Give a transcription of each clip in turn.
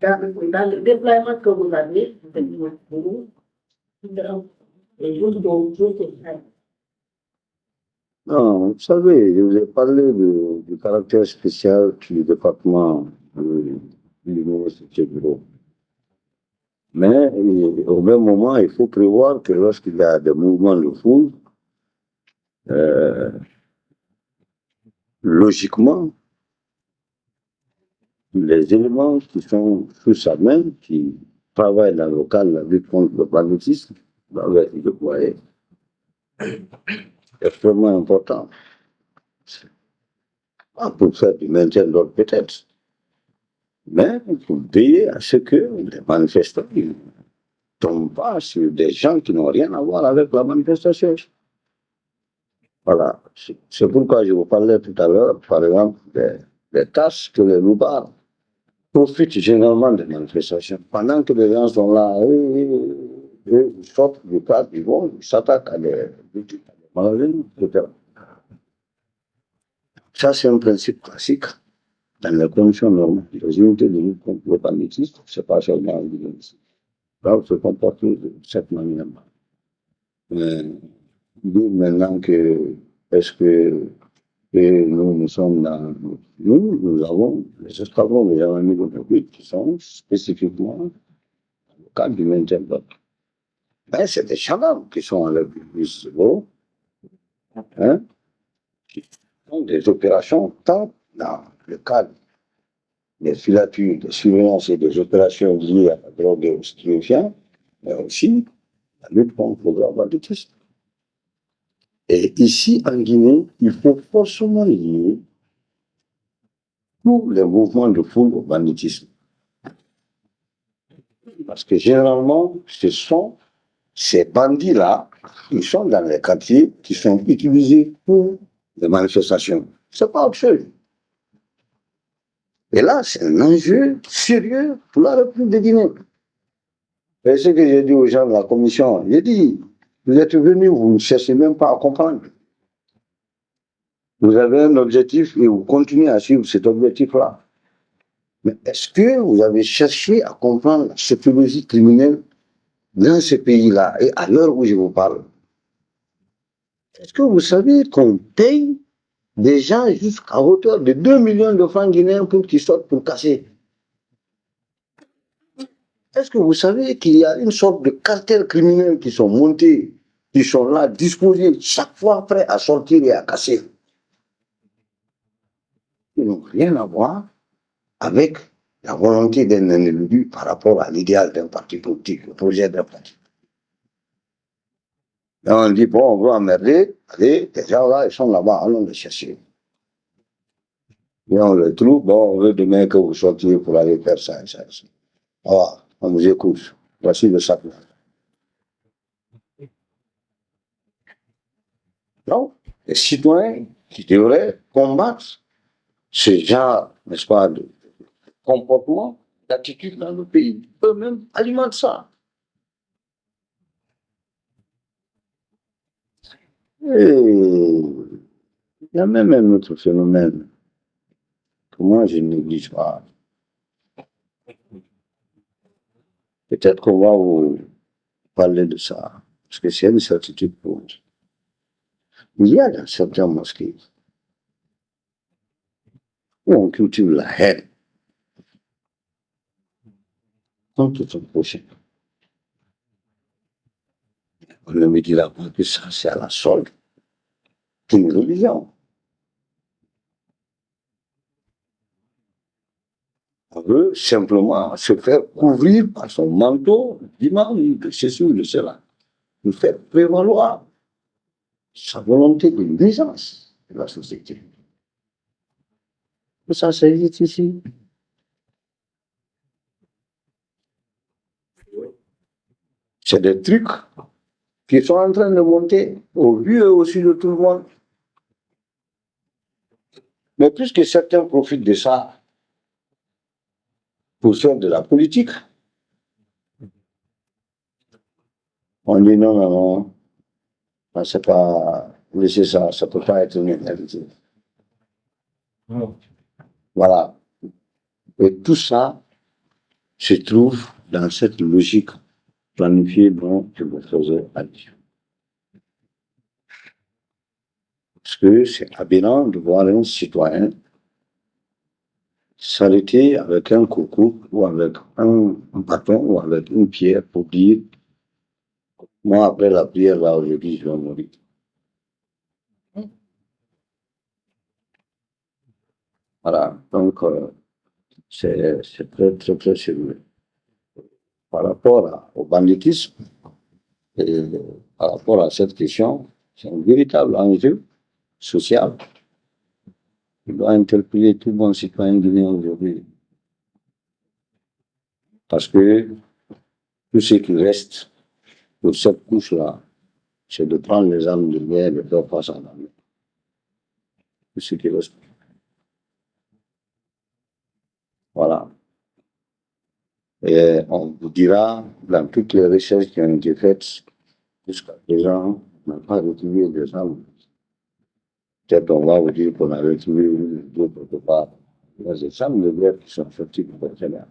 Dans le déploiement que vous avez, les jours dont vous êtes. Non, vous savez, je vous ai parlé du caractère spécial du département du ministère bureau. Mais au même moment, il faut prévoir que lorsqu'il y a des mouvements de foule, logiquement, les éléments qui sont sous sa main, qui travaillent dans le cadre de la lutte contre le banditisme, doivent être déployés. C'est extrêmement important. Pas pour faire du maintien de l'ordre peut-être, mais pour veiller à ce que les manifestants ne tombent pas sur des gens qui n'ont rien à voir avec la manifestation. Voilà. C'est pourquoi je vous parlais tout à l'heure, par exemple, des tâches que les loupards profitent généralement des manifestations. Pendant que les gens sont là, ils sortent du cadre, ils s'attaquent à des boutiques, à des magasins, etc. Ça, c'est un principe classique dans les conditions normales. Les unités de lutte contre le banditisme, c'est pas seulement en Guinée. Donc, se comportent de cette manière-là. Mais nous, maintenant que, est-ce que nous sommes dans. Nous avons les escadrons de gendarmerie de lutte qui sont spécifiquement dans le cadre du maintien de l'ordre. Mais c'est des gendarmes qui sont avec les bureaux, qui font des opérations tant dans le cadre des filatures de surveillance et des opérations liées à la drogue et aux stupéfiants, mais aussi la lutte contre le grand banditisme. Et ici, en Guinée, il faut forcément lier tous les mouvements de foule au banditisme. Parce que généralement, ce sont ces bandits-là qui sont dans les quartiers qui sont utilisés pour les manifestations. C'est pas autre chose. Et là, c'est un enjeu sérieux pour la République de Guinée. Et ce que j'ai dit aux gens de la commission, j'ai dit, vous êtes venus, vous ne cherchez même pas à comprendre. Vous avez un objectif et vous continuez à suivre cet objectif-là. Mais est-ce que vous avez cherché à comprendre la sociologie criminelle dans ce pays-là et à l'heure où je vous parle? Est-ce que vous savez qu'on paye des gens jusqu'à hauteur de 2 millions de francs guinéens pour qu'ils sortent pour casser? Est-ce que vous savez qu'il y a une sorte de cartel criminel qui sont montés, qui sont là, disposés, chaque fois prêts à sortir et à casser? Ils n'ont rien à voir avec la volonté d'un individu par rapport à l'idéal d'un parti politique, le projet d'un parti. Et on dit, bon, on veut emmerder, allez, les gens là, ils sont là-bas, allons les chercher. Et on les trouve, bon, on veut demain que vous sortiez pour aller faire ça et ça. Voilà, on vous écoute. Voici le sac. Donc, les citoyens qui devraient combattre ce genre, n'est-ce pas, de comportement, d'attitude dans le pays, eux-mêmes alimentent ça. Et il y a même un autre phénomène que moi je ne néglige pas. Peut-être qu'on va vous parler de ça, parce que c'est une certitude pour nous. Il y a dans certaines mosquées où on cultive la haine contre son prochain. On ne me dira pas que ça, c'est à la solde d'une religion. On veut simplement se faire couvrir par son manteau d'imam, de ceci ou de cela. Nous faire prévaloir sa volonté de nuisance de la société. Ça s'existe ici. C'est des trucs qui sont en train de monter au vu et aussi de tout le monde. Mais puisque certains profitent de ça pour faire de la politique, on dit non, non, non, c'est pas, laissez ça, ça peut pas être une réalité. Voilà. Et tout ça, se trouve dans cette logique planifiée dont je vous faisais allusion. Parce que c'est aberrant de voir un citoyen s'arrêter avec un coucou ou avec un bâton ou avec une pierre pour dire moi après la prière là aujourd'hui je vais mourir. Voilà, donc c'est très très très sérieux. Par rapport au banditisme et par rapport à cette question, c'est un véritable enjeu social qui doit interpeller tout bon citoyen guinéen aujourd'hui. Parce que tout ce qui reste pour cette couche-là, c'est de prendre les armes de guerre et de faire face à l'armée. Tout ce qui reste. Voilà. Et on vous dira, dans toutes les recherches qui ont été faites jusqu'à présent, on n'a pas retrouvé des armes. Peut-être on va vous dire qu'on a retrouvé d'autres quelque part. Il y a des armes de guerre qui sont sorties du Burkina.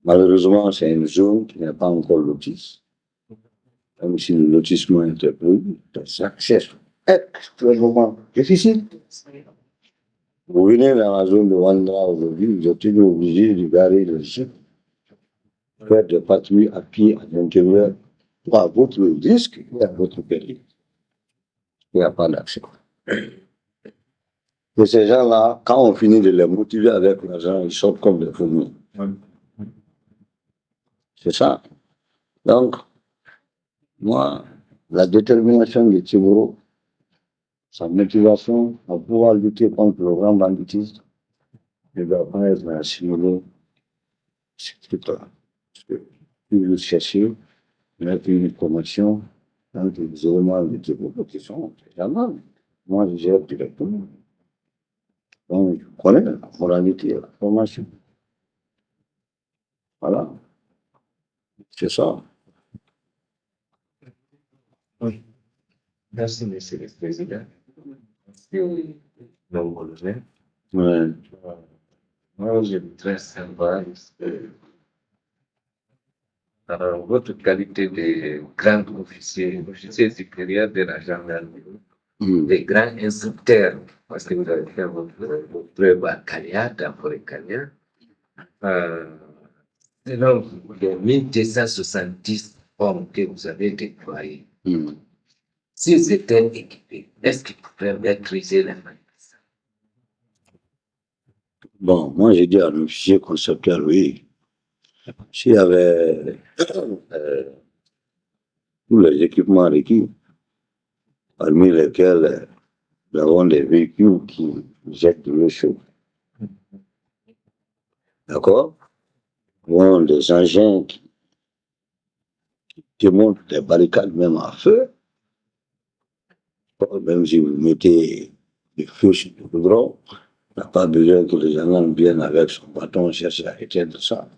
Malheureusement, c'est une zone qui n'est pas encore lotie. Même si le lotissement est prévu, c'est extrêmement difficile. Vous venez dans la zone de Wandra aujourd'hui, vous êtes obligé de garer le chef, faire des patrouilles à pied à l'intérieur, à votre risque et à votre péril. Il n'y a pas d'accès. Et ces gens-là, quand on finit de les motiver avec l'argent, ils sortent comme des fourmis. C'est ça. Donc, moi, la détermination de Tiboro, sa motivation à pouvoir lutter contre le grand banditisme ne doit pas être assimilée. C'est tout là. Parce que plus vous cherchez, mettre une promotion dans les éléments de Tiboro qui sont jamais. Moi, je gère directement. Donc, je connais la moralité et la formation. Voilà. C'est ça. Oui. Merci, Monsieur le Président. Oui. Ouais. Moi, je voudrais savoir, votre qualité de grand officier, officier supérieur de la gendarmerie, de grand instructeur, parce que vous avez fait votre preuve à Kanya, dans Forêt Kanya. Selon les 1270 hommes que vous avez déployés, s'ils étaient équipés, est-ce qu'ils pouvaient maîtriser les manifestants? Bon, moi j'ai dit à l'officier concepteur, oui. S'il y avait tous les équipements requis, parmi lesquels nous avons des véhicules qui jettent de l'eau chaude. D'accord? Nous avons des engins qui démontent des barricades même à feu. Même si vous mettez du feu sur le goudron, on n'a pas besoin que les gendarmes viennent avec son bâton chercher à éteindre ça.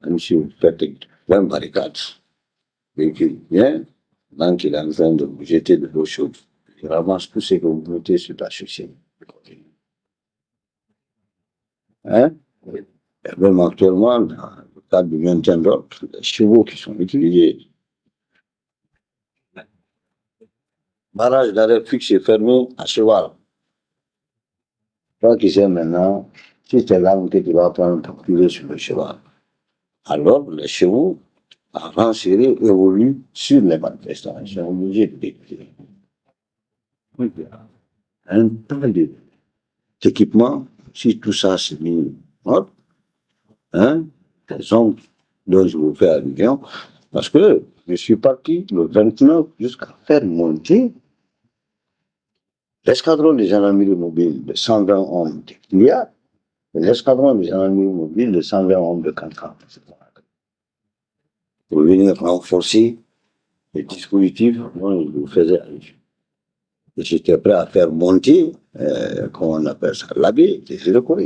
Même si vous faites 20 barricades, le véhicule vient, donc il est en train de vous jeter de l'eau chaude. Il ramasse tout ce que vous mettez sur la chaussée. Hein? Et même actuellement, dans le cadre du maintien d'ordre, les chevaux qui sont utilisés. Barrage d'arrêt fixe et fermé à cheval. Toi qui sais maintenant, si c'est l'arme que tu vas prendre pour tirer sur le cheval, alors les chevaux, à rang serré, évoluent sur les manifestants. Ils sont obligés de détruire. Un tas d'équipements, si tout ça s'est mis en ordre, hein, des hommes dont je vous fais allusion, parce que je suis parti le 29 jusqu'à faire monter l'escadron des gendarmeries mobiles de 120 hommes de Kilia et l'escadron des gendarmeries mobiles de 120 hommes de Cancan. Pour venir renforcer les dispositifs dont je vous faisais allusion. Et j'étais prêt à faire monter, comment on appelle ça, l'abbé des recours.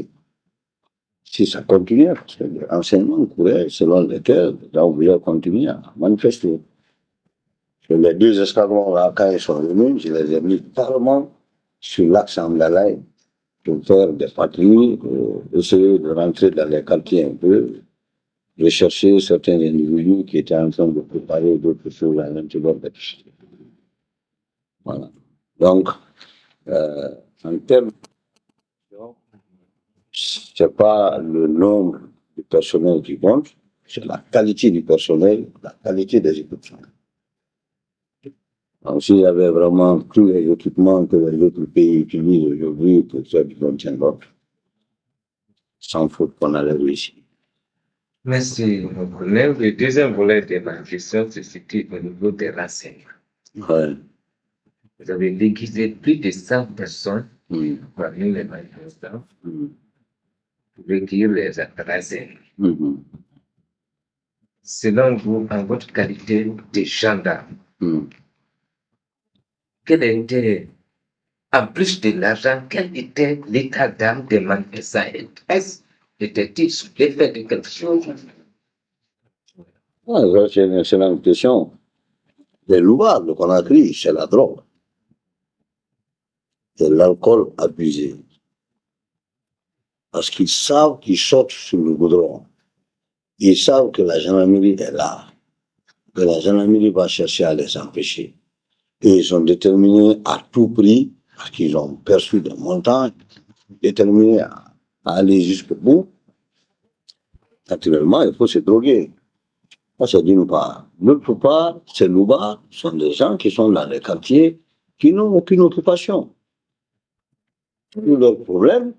Si ça continuait, parce que les renseignements couraient selon lesquels les gens voulaient continuer à manifester. Que les deux escadrons là, quand ils sont venus, je les ai mis carrément sur l'axe Amdalaï, pour faire des patrouilles, essayer de rentrer dans les quartiers un peu, rechercher certains individus qui étaient en train de préparer d'autres choses à l'intérieur des fichiers. Voilà. Donc, en termes, c'est pas le nombre de personnel qui compte, c'est la qualité du personnel, la qualité des équipements. Donc, s'il y avait vraiment tous les équipements que les autres pays utilisent aujourd'hui pour faire du maintien de l'ordre, sans faute qu'on allait réussir. Merci, mon collègue. Le deuxième volet de ma question se situe au niveau des renseignements. Ouais. Vous avez déguisé plus de 100 personnes parmi les manifestants pour recueillir les renseignements. Selon vous, en votre qualité de gendarme, quel était, en plus de l'argent, quel était l'état d'âme des manifestants? Était-il sous l'effet de quelque chose? Ah, ça, c'est une excellente question. Les louards qu'on a pris, c'est la drogue. C'est l'alcool abusé. Parce qu'ils savent qu'ils sortent sur le goudron. Ils savent que la gendarmerie est là. Que la gendarmerie va chercher à les empêcher. Et ils sont déterminés à tout prix, parce qu'ils ont perçu des montants, déterminés à aller jusqu'au bout. Naturellement, il faut se droguer. Ça, c'est d'une part. D'autre part, ces loupards sont des gens qui sont dans les quartiers qui n'ont aucune occupation. Tout leur problème,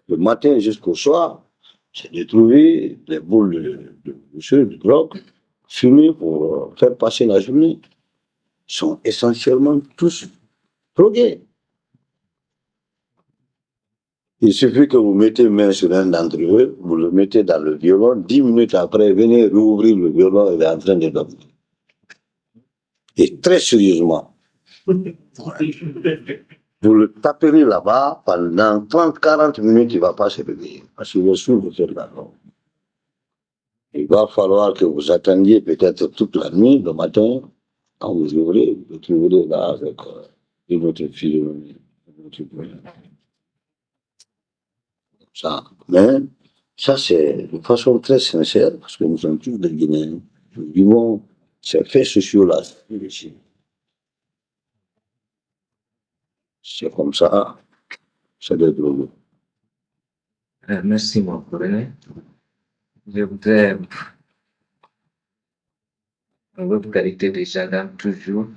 le matin jusqu'au soir, c'est de trouver des boules de drogue, fumer pour faire passer la journée. Ils sont essentiellement tous drogués. Il suffit que vous mettez main sur un d'entre eux, vous le mettez dans le violon, 10 minutes après, venez rouvrir le violon, il est en train de dormir. Et très sérieusement. Vous le taperez là-bas, pendant 30-40 minutes, il ne va pas se réveiller, parce qu'il est sourd de faire la drogue. Il va falloir que vous attendiez peut-être toute la nuit, le matin, quand vous ouvrez, vous trouverez là avec votre physionomie. Ça. Mais ça, c'est de façon très sincère, parce que nous sommes tous des Guinéens. Nous vivons ces faits sociaux-là. C'est comme ça, c'est des drogues. Merci, mon collègue. Je voudrais, en votre qualité de gendarme, toujours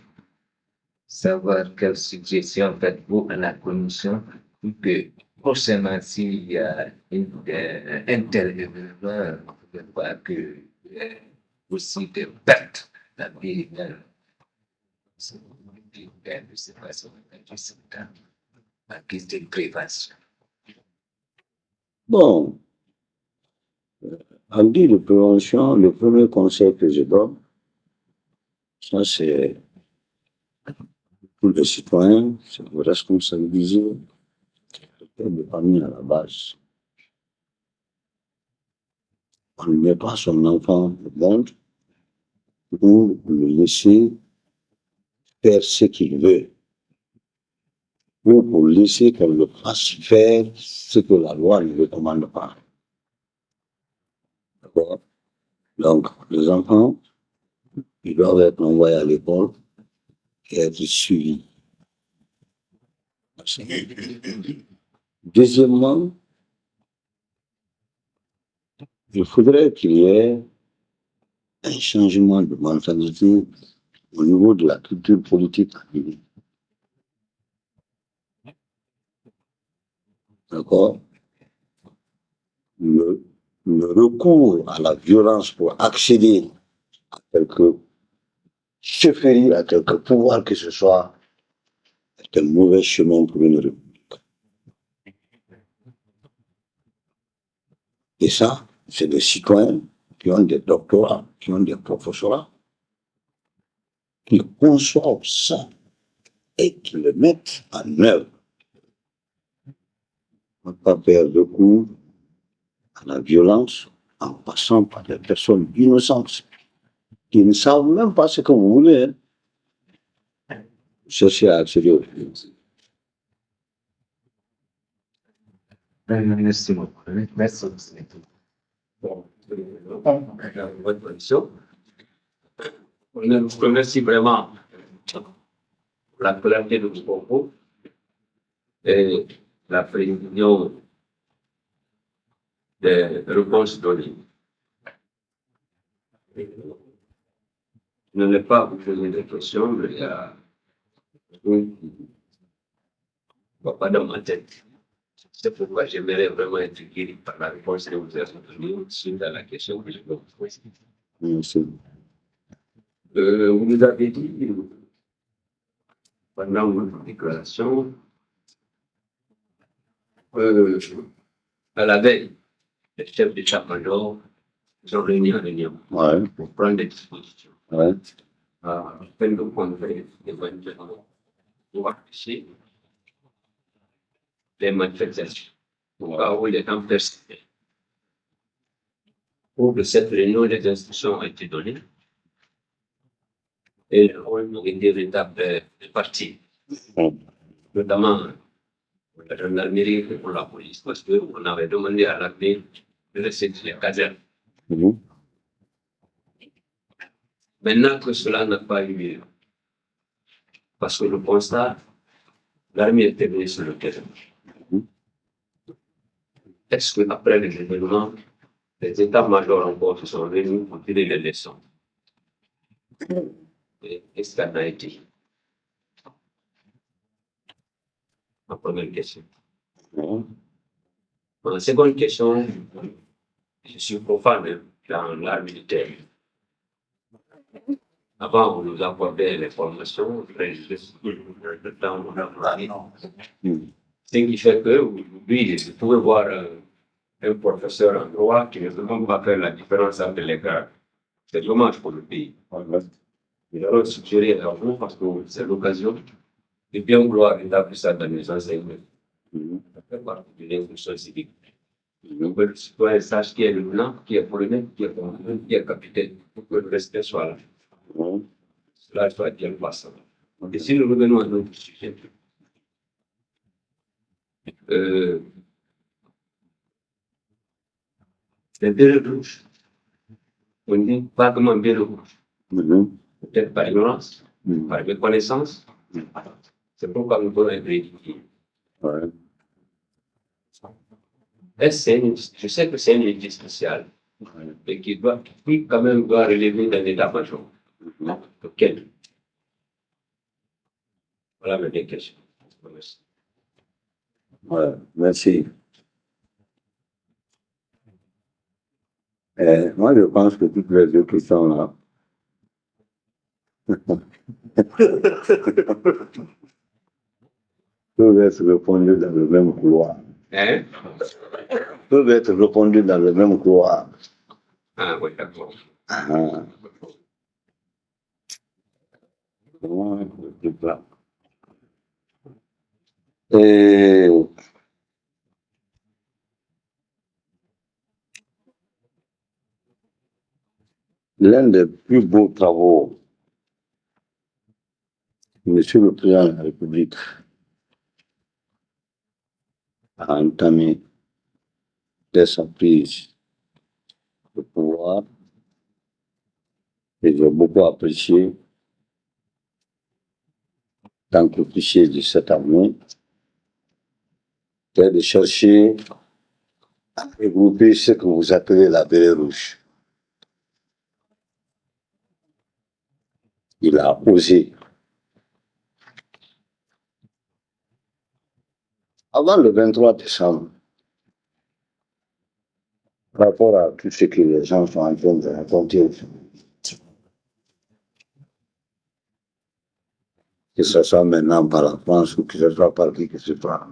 savoir quelles suggestions faites-vous à la commission pour que prochainement, s'il y a un tel événement, je ne pas que aussi des pertes la vie de ces personnes en guise de prévention. Bon, en dit de prévention, le premier conseil que je donne, ça c'est pour les citoyens, c'est de responsabiliser le père de famille à la base. On ne met pas son enfant au monde pour le laisser faire ce qu'il veut, ou pour laisser qu'on le fasse faire ce que la loi ne recommande pas. D'accord? Donc, les enfants, ils doivent être envoyés à l'école et être suivis. Deuxièmement, il faudrait qu'il y ait un changement de mentalité au niveau de la culture politique. D'accord? Le recours à la violence pour accéder à quelque chefferie, à quelque pouvoir que ce soit, est un mauvais chemin pour une république. Et ça, c'est des citoyens qui ont des doctorats, qui ont des professorats, qui conçoivent ça et qui le mettent en œuvre. On ne peut pas faire recours à la violence en passant par des personnes innocentes qui ne savent même pas ce que vous voulez. Cherchez à accéder aux finances. Merci beaucoup. Merci. Bon, votre position. On vous remercie vraiment pour la clarté de vos propos et la précision des réponses données. Je n'ai pas à vous poser des questions, mais il y a un qui ne va pas dans ma tête. C'est pourquoi j'aimerais vraiment être guéri par la réponse que vous avez donnée suite à la question que je vais vous poser. Merci. Vous nous avez dit, pendant votre déclaration, à la veille, les chefs d'état-major sont réunis en réunion Ouais. pour prendre des dispositions. Ouais. Afin de contrer éventuellement ou empêcher les manifestations. Au cas où les temps persistent. Pour que cette réunion, les instructions ont été données et le rôle ont été répartis, notamment pour la gendarmerie et pour la police, parce qu'on avait demandé à l'armée de laisser les casernes. Maintenant que cela n'a pas eu lieu, parce que le constat, l'armée était venue sur le terrain. Est-ce qu'après les événements, les états-majors encore se sont réunis pour tirer les leçons? Et qu'est-ce qu'en a été? Ma première question. Ma seconde question, je suis profane dans l'art militaire. Avant, on nous accordait les formations, le temps, on a parlé. Ce qui fait que, aujourd'hui, vous pouvez voir un professeur en droit qui ne peut même pas faire la différence entre les grades. C'est dommage pour le pays. Il a suggéré à vous, parce que c'est l'occasion de bien vouloir établir ça dans les enseignements. Ça fait partie de l'instruction civique. Donc, le citoyen sache qui est le lieutenant, qui est colonel, qui est commandant, qui est capitaine, pour que le respect soit là. Cela soit bien passant. Et si nous revenons à notre sujet, les bérets rouges, on dit vaguement bérets rouges. Peut-être par ignorance, par méconnaissance. C'est pourquoi nous voulons être éduqués. Je sais que c'est une unité spéciale, mais qui quand même doit relever d'un état-major. Lequel? Voilà mes deux questions. Merci. Ouais, merci. Moi, je pense que toutes les deux questions là, peuvent être répondues dans le même couloir. Hein? Peuvent être répondues dans le même couloir. Ah oui, d'accord. Et l'un des plus beaux travaux que Monsieur le Président de la République a entamé dès sa prise de pouvoir, et j'ai beaucoup apprécié, tant qu'officier de cette armée, c'est de chercher à regrouper ce que vous appelez la bérette rouge. Il a osé. Avant le 23 décembre, par rapport à tout ce que les gens sont en train de raconter, que ce soit maintenant par la France ou que ce soit par qui que ce soit,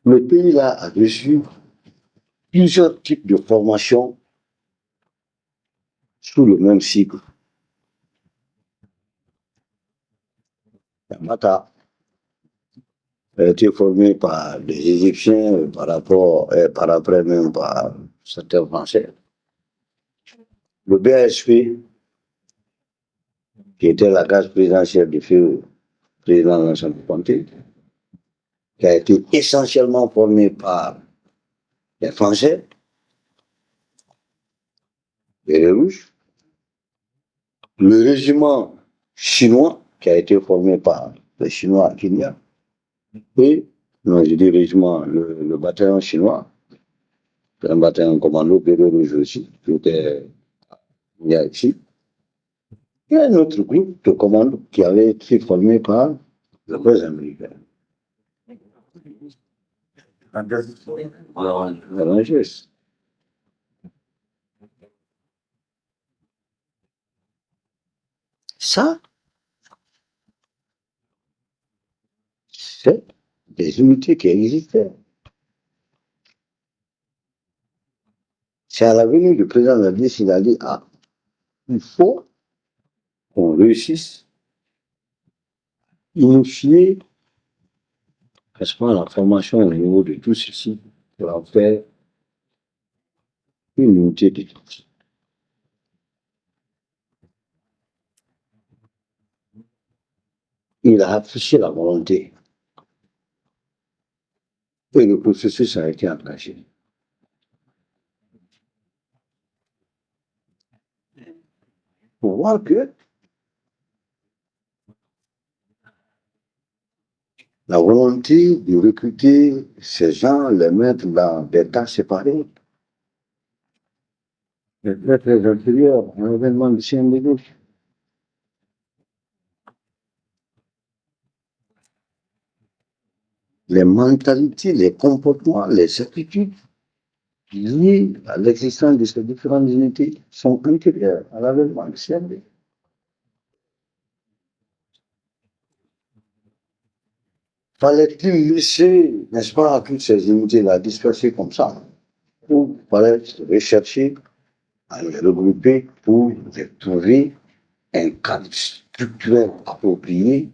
le pays là a reçu plusieurs types de formations sous le même cycle. Yamata a été formé par les Égyptiens, par après même par certains Français. Le BHP, qui était la case présidentielle du feu président Vincent Conté, qui a été essentiellement formé par les Français, les Rouges, le régiment chinois, qui a été formé par les Chinois à Kenya, et, non, je dis régiment, le bataillon chinois, un bataillon commando, Béret Rouge aussi, qui était ici. Il y a un autre groupe de commando qui avait été formé par les vrais Américains. Rangers. Ça, c'est des unités qui existaient. C'est à la venue du président de la République, il a dit, ah, il faut qu'on réussisse à unifier, n'est-ce pas, la formation au niveau de tous ceci pour en faire une unité de tous. Il a affiché la volonté. Et le processus a été engagé. Pour voir que la volonté de recruter ces gens, les mettre dans des tas séparés, les très très antérieurs à l'événement du CNDD. Les mentalités, les comportements, les attitudes liées à l'existence de ces différentes unités sont antérieures à l'avènement du CNDD. Fallait-il laisser, n'est-ce pas, toutes ces unités-là dispersées comme ça, ou fallait-il rechercher à les regrouper pour trouver un cadre structurel approprié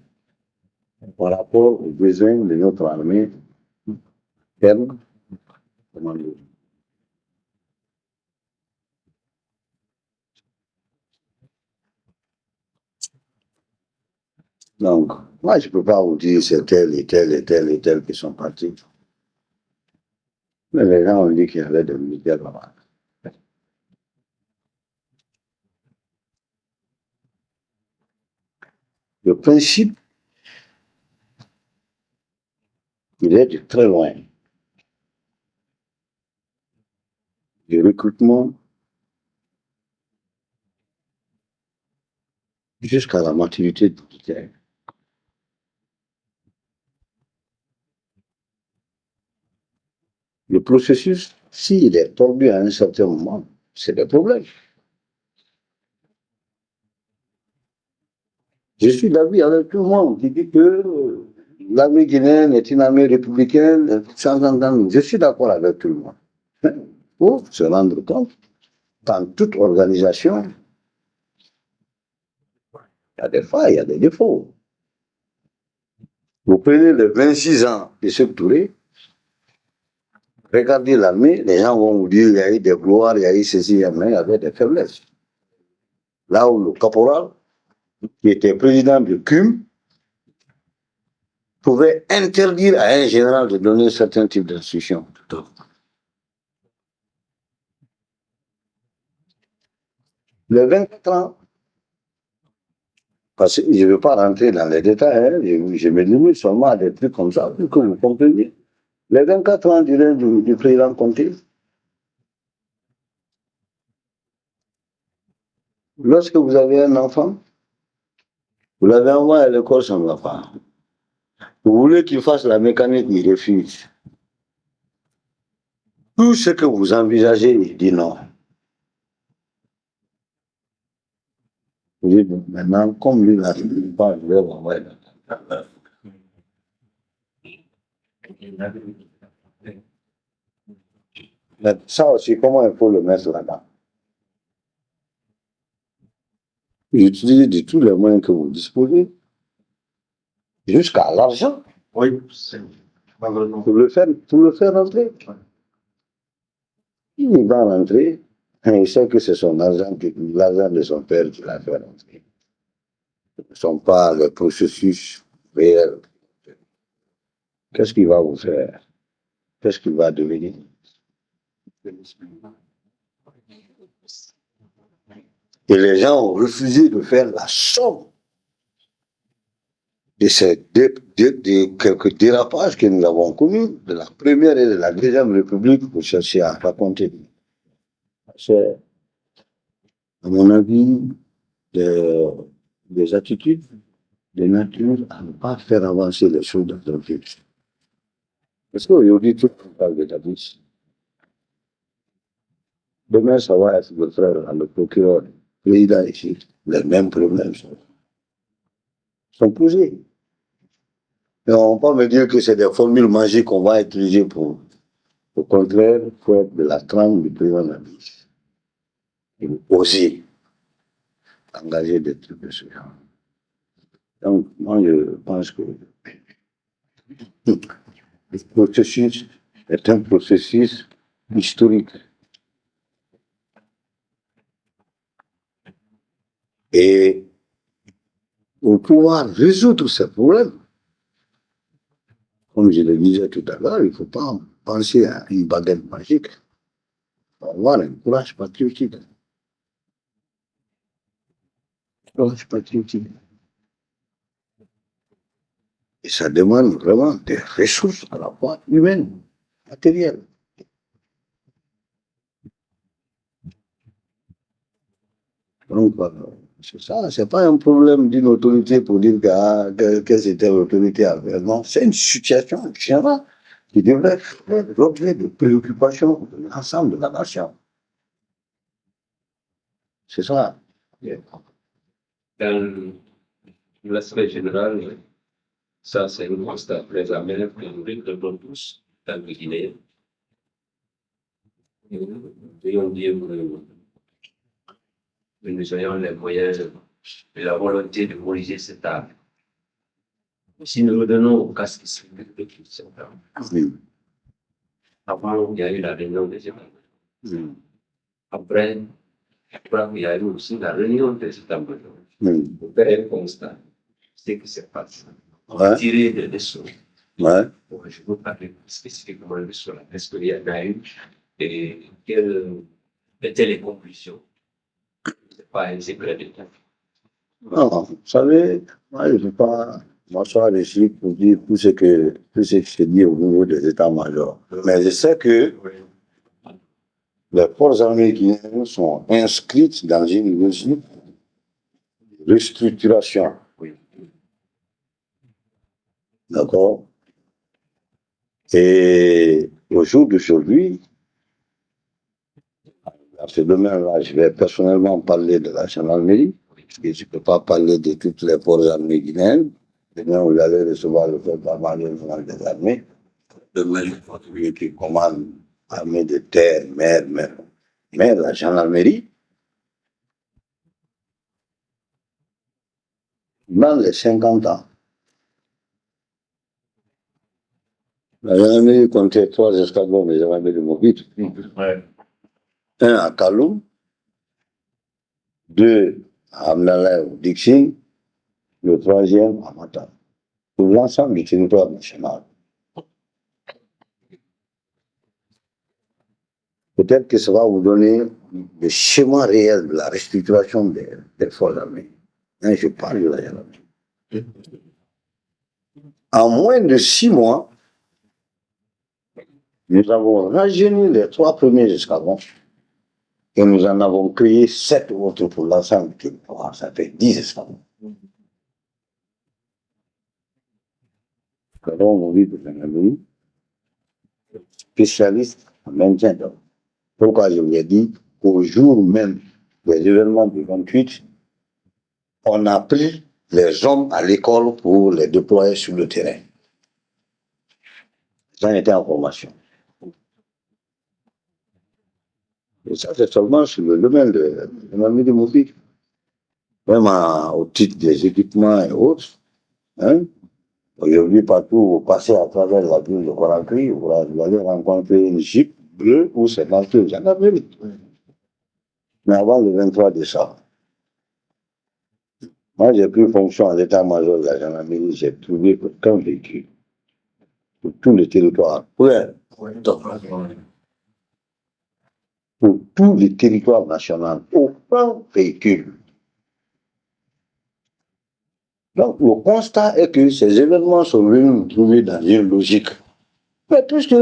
par rapport aux besoins de notre armée interne. Donc, moi, je ne peux pas vous dire c'est tel et tel et tel et tel qui sont partis. Mais les gens ont dit qu'il y avait des militaires là-bas. Le principe, il est de très loin. Du recrutement jusqu'à la maturité militaire. Le processus, s'il est tordu à un certain moment, c'est des problèmes. Je suis d'avis avec tout le monde qui dit que l'armée guinéenne est une armée républicaine, sans entendre. Je suis d'accord avec tout le monde. Il faut se rendre compte, dans toute organisation, il y a des failles, il y a des défauts. Vous prenez les 26 ans de ce Touré, regardez l'armée, les gens vont vous dire qu'il y a eu des gloires, il y a eu ceci, mais il y avait des faiblesses. Là où le caporal, qui était président du CUM, pouvait interdire à un général de donner certains types d'instructions. Les 24 ans, parce que je ne veux pas rentrer dans les détails, hein, je me limite seulement à des trucs comme ça, pour que vous compreniez. Les 24 ans du règne du président Conté, lorsque vous avez un enfant, vous l'avez envoyé à l'école, ça ne va pas. Vous voulez qu'il fasse la mécanique, il refuse. Tout ce que vous envisagez, il dit non. Vous dites, maintenant, comme lui n'a pas, je vais l'envoyer. Mais ça aussi, comment il faut le mettre là-dedans? Utilisez de tous les moyens que vous disposez, jusqu'à l'argent. Oui, Pour le faire rentrer. Il va rentrer, et il sait que c'est son argent, l'argent de son père qui l'a fait rentrer. Ce ne sont pas le processus réel. qu'est-ce qu'il va vous faire? Qu'est-ce qu'il va devenir? Et les gens ont refusé de faire la somme de ces quelques dérapages que nous avons connus de la première et de la deuxième République pour chercher à raconter. C'est, à mon avis, des attitudes de nature à ne pas faire avancer les choses dans un but. Parce qu'aujourd'hui, tout le monde parle d'établissements. Demain, ça va être le frère, le procureur, le président ici, les mêmes problèmes sont posés. Et on ne peut pas me dire que c'est des formules magiques qu'on va utiliser pour. Au contraire, il faut être de la trempe du président Nabis. Et oser engager des trucs de ce genre. Donc, moi, je pense que le processus est un processus historique. Et pour pouvoir résoudre ces problèmes, comme je le disais tout à l'heure, il ne faut pas penser à une baguette magique. Il faut avoir un courage patriotique. Courage patriotique. Et ça demande vraiment des ressources à la fois humaines, matérielles. Donc, c'est ça, c'est pas un problème d'une autorité pour dire que c'était l'autorité à faire. Non, c'est une situation générale qui devrait faire l'objet de préoccupation de l'ensemble de la nation. C'est ça. Dans l'aspect général, ça c'est un constat très amer que nous regrettons tous dans le Guinée. Nous devons dire que nous ayons les moyens et la volonté de corriger cet art. Si nous revenons au cas qui se fait depuis 7 ans, avant il y a eu la réunion des États. Après, je crois qu'il y a eu aussi la réunion des États. Pour faire un constat, c'est ce qui se passe. Tirer des leçons. Bon, je veux parler spécifiquement de leçons. Est-ce qu'il y en a eu et quelles étaient les conclusions? C'est pas un secret d'État. Non, vous savez, moi je ne veux pas m'asseoir ici pour dire tout ce que se dit au niveau des états-majors. Mais je sais que les forces armées guinéennes sont inscrites dans une logique de restructuration. D'accord? Et au jour d'aujourd'hui, à ce domaine-là, je vais personnellement parler de la gendarmerie, parce que je ne peux pas parler de toutes les forces armées guinéennes. Demain, vous allez recevoir le fait d'armée des armées. Demain, je crois que lui qui commande armée de terre, mer. Mais la gendarmerie, dans les 50 ans, la gendarmerie comptait 3 escadrons de gendarmerie de Mobile. Un à Kaloum, 2 à Amnalais ou Dixing, le 3e à Matam. Pour l'ensemble du territoire national. Peut-être que ça va vous donner le schéma réel de la restructuration des forces armées. Je parle de la gendarmerie. En moins de 6 mois, nous avons rajeuni les 3 premiers escadrons et nous en avons créé 7 autres pour l'ensemble du territoire. Ça fait 10 escadrons. Escadrons mobile de gendarmerie, spécialiste en maintien d'ordre. Pourquoi je vous ai dit qu'au jour même des événements du 28, on a pris les hommes à l'école pour les déployer sur le terrain. Ils ont été en formation. Et ça, c'est seulement sur le domaine de l'armée mobile. Même au titre des équipements et autres. Hein? Aujourd'hui, partout, vous passez à travers la ville de Conakry, vous allez rencontrer une Jeep bleue où c'est marqué gendarmerie. Mais avant le 23 décembre, moi j'ai pris fonction à l'état-major de la gendarmerie, j'ai trouvé aucun véhicule. pour tous les territoires. Ouais. Pour tous les territoires nationaux, aucun véhicule. Donc, le constat est que ces événements sont venus nous trouver dans une logique. Mais puisque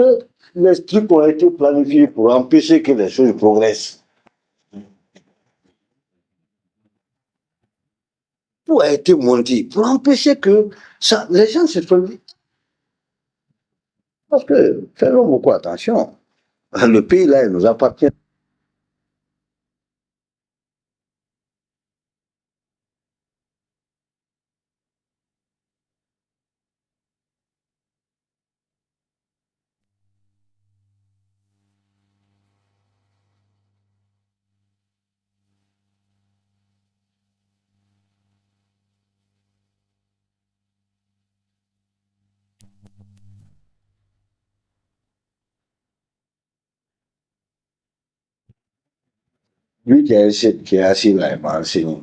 les trucs ont été planifiés pour empêcher que les choses progressent, tout a été monté pour empêcher que ça, les gens se trouvent. Parce que, faisons beaucoup attention. Le pays, là, il nous appartient. Lui qui est assis là, il m'a enseigné.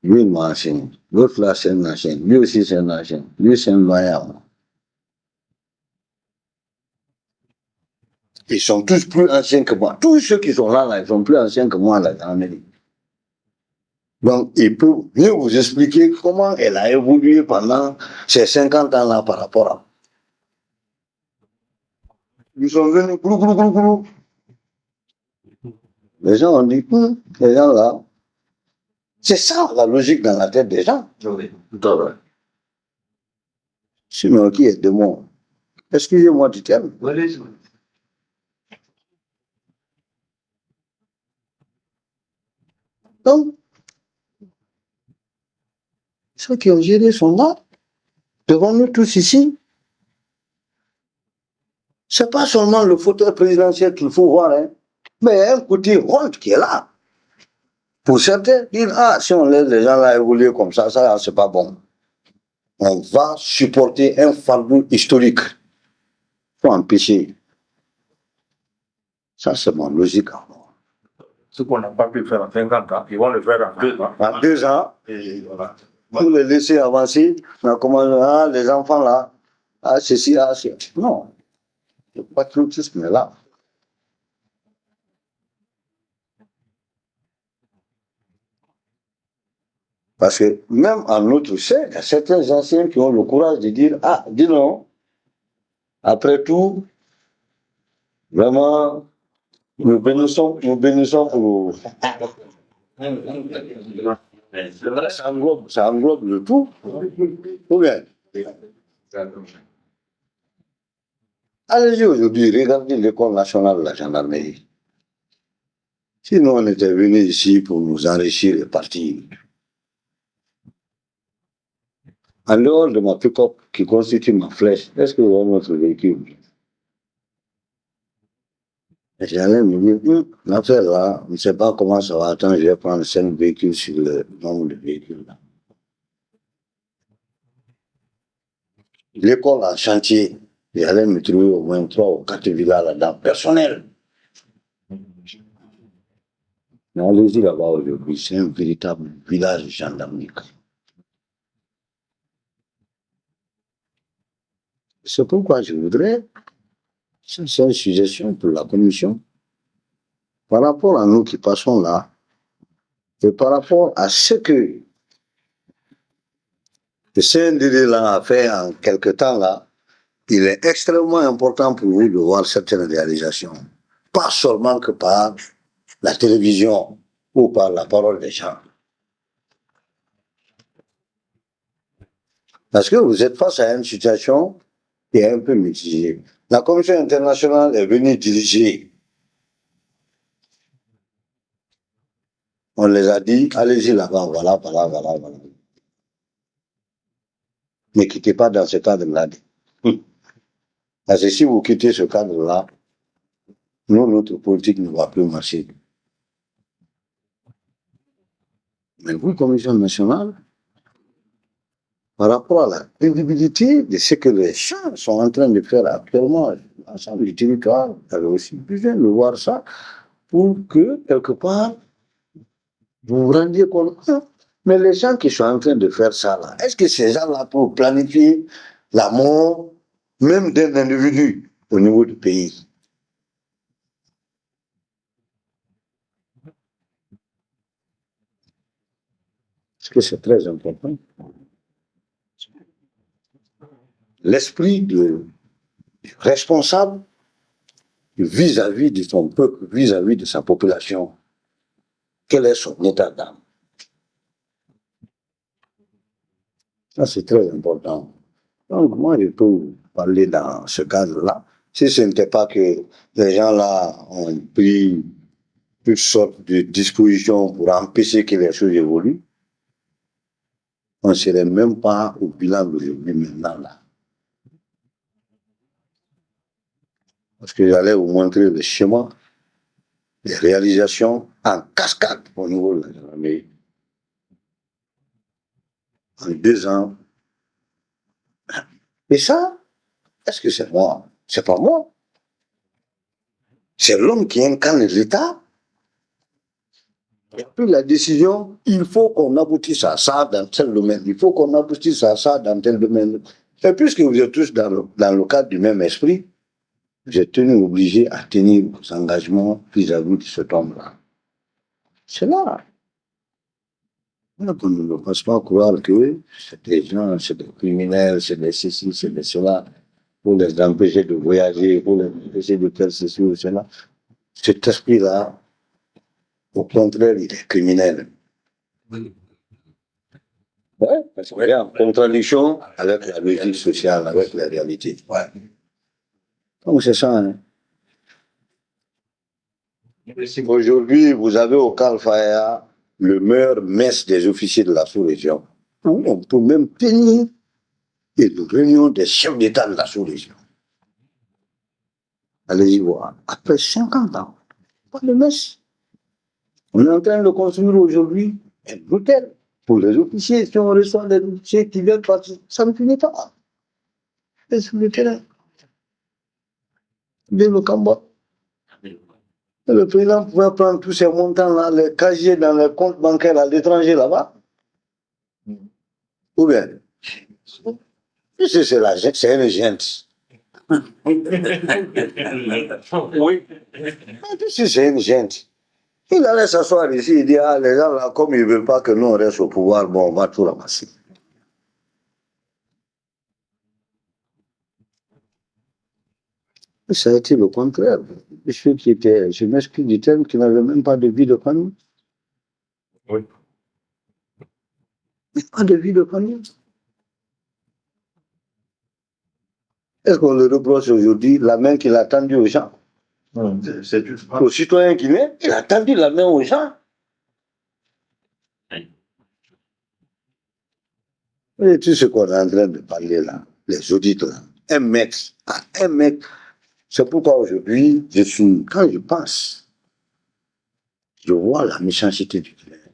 Lui, il m'a enseigné. L'autre là, c'est un ancien. Lui aussi, c'est un ancien. Lui, c'est un loyal. Ils sont tous plus anciens que moi. Tous ceux qui sont là, ils sont plus anciens que moi, là, dans l'Amérique. Donc, il peut mieux vous expliquer comment elle a évolué pendant ces 50 ans-là par rapport à. Ils sont venus, glou, glou, glou, glou. Les gens ont dit, les gens là. C'est ça la logique dans la tête des gens. Oui. Sinon, qui est démon? Excusez-moi du terme. Oui. Donc, ceux qui ont géré sont là, devant nous tous ici. C'est pas seulement le fauteuil présidentiel qu'il faut voir, hein, mais il y a un côté honte qui est là. Pour certains, dire, ah, si on laisse les gens là évoluer comme ça, c'est pas bon. On va supporter un fardeau historique. Faut empêcher. Ça, c'est mon logique. Ce qu'on n'a pas pu faire en 50 ans, ils vont le faire en 2 ans. En 2 ans, Et voilà. pour les laisser avancer, ah, les enfants là, ah, ceci, ah, c'est. Non. Le patriotisme est là. Parce que même en notre sein, il y a certains anciens qui ont le courage de dire, ah, dis non, après tout, vraiment, nous bénissons pour. Ça englobe le tout. Ou bien, allez-y aujourd'hui, regardez l'école nationale de la gendarmerie. Si nous, on était venus ici pour nous enrichir et partir, en dehors de ma pick-up qui constitue ma flèche, est-ce que vous avez notre véhicule? Et j'allais me dire, l'affaire là, on ne sait pas comment ça va attendre, je vais prendre 5 véhicules sur le nombre de véhicules là. L'école en chantier, j'allais me trouver au moins 3 ou 4 villas là-dedans, personnel. Mais allez-y là-bas aujourd'hui, c'est un véritable village gendarmique. C'est pourquoi je voudrais, ça c'est une suggestion pour la commission, par rapport à nous qui passons là, et par rapport à ce que le CNDD là a fait en quelque temps là, il est extrêmement important pour vous de voir certaines réalisations. Pas seulement que par la télévision ou par la parole des gens. Parce que vous êtes face à une situation qui est un peu mitigée. La Commission internationale est venue diriger. On les a dit, allez-y là-bas, voilà. Ne quittez pas dans ce cadre-là. Parce que si vous quittez ce cadre-là, nous, notre politique ne va plus marcher. Mais vous, Commission nationale, par rapport à la crédibilité de ce que les gens sont en train de faire actuellement, l'ensemble du territoire, vous avez aussi besoin de voir ça pour que, quelque part, vous vous rendiez compte. Mais les gens qui sont en train de faire ça, là, est-ce que ces gens-là, pour planifier la mort même d'un individu au niveau du pays. Parce que c'est très important. L'esprit du responsable vis-à-vis de son peuple, vis-à-vis de sa population. Quel est son état d'âme? Ça, c'est très important. Donc, moi, je peux vous parler dans ce cadre-là. Si ce n'était pas que les gens-là ont pris toutes sortes de dispositions pour empêcher que les choses évoluent, on ne serait même pas au bilan d'aujourd'hui maintenant là. Parce que j'allais vous montrer le schéma, les réalisations en cascade au niveau de la gendarmerie. En 2 ans. Et ça, est-ce que c'est moi? C'est pas moi. C'est l'homme qui incarne l'État. Et puis la décision, il faut qu'on aboutisse à ça dans tel domaine. Il faut qu'on aboutisse à ça dans tel domaine. Et puisque vous êtes tous dans le cadre du même esprit, vous êtes tenus obligés à tenir vos engagements vis-à-vis de cet homme-là. C'est là. Donc, on ne passe pas croire que c'est des gens, c'est des criminels, c'est des ceci, c'est des cela, pour les empêcher de voyager, pour les empêcher de faire ceci ou cela. Cet esprit-là, au contraire, il est criminel. Oui, parce qu'il est en contradiction avec la logique sociale, avec la réalité. Ouais. Donc c'est ça. Hein. Aujourd'hui, vous avez au Kalfaya le meilleur mess des officiers de la sous-région. On peut même tenir une réunion des chefs d'État de la sous-région. Allez-y voir. Après 50 ans, pas de mess. On est en train de construire aujourd'hui un hôtel pour les officiers. Si on reçoit des officiers qui viennent partir, ça ne finit pas. Et sur le terrain. Dès le Cambodge. Le président pouvait prendre tous ces montants-là, les casiers dans les comptes bancaires à l'étranger là-bas. Ou bien, c'est une gente. Oui. Si c'est une gente. Il allait s'asseoir ici, il dit, ah, les gens là, comme ils ne veulent pas que nous on reste au pouvoir, bon, on va tout ramasser. Ça a été le contraire. Ceux qui étaient, je m'excuse du terme, qui n'avaient même pas de vie de famille. Oui. Pas de vie de famille. Est-ce qu'on le reproche aujourd'hui, la main qu'il a tendue aux gens? C'est juste au citoyen qui vient, il a tendu la main aux gens. Et tout ce qu'on est en train de parler là, les audits là, un mec, c'est pourquoi aujourd'hui, quand je pense, je vois la méchanceté du clerc.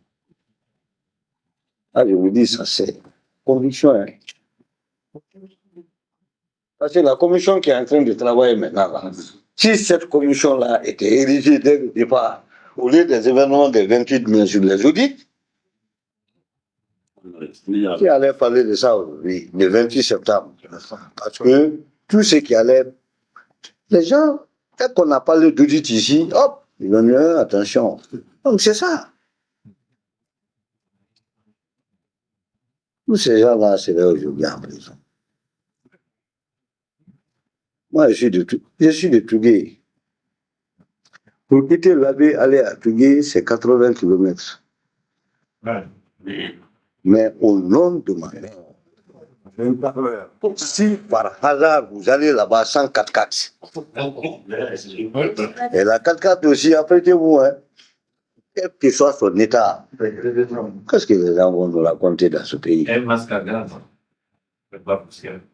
Ah, je vous dis, ça c'est conviction. Hein. Parce que la commission qui est en train de travailler maintenant, là, si cette commission-là était érigée dès le départ, au lieu des événements des 28 mai sur les audits, qui allait parler de ça aujourd'hui, le 28 septembre. Parce que tout ce qui allait. Les gens, dès qu'on a parlé d'audit ici, hop, ils vont dire attention. Donc c'est ça. Tous ces gens-là, c'est là aujourd'hui en prison. Moi, je suis de Tougué. Pour quitter l'abbé, aller à Tougué, c'est 80 km. Ouais. Mais au nom de ma mère, si par hasard vous allez là-bas sans 4x4, et la 4x4 aussi, apprêtez-vous, hein, quel que soit son état, qu'est-ce que les gens vont nous raconter dans ce pays?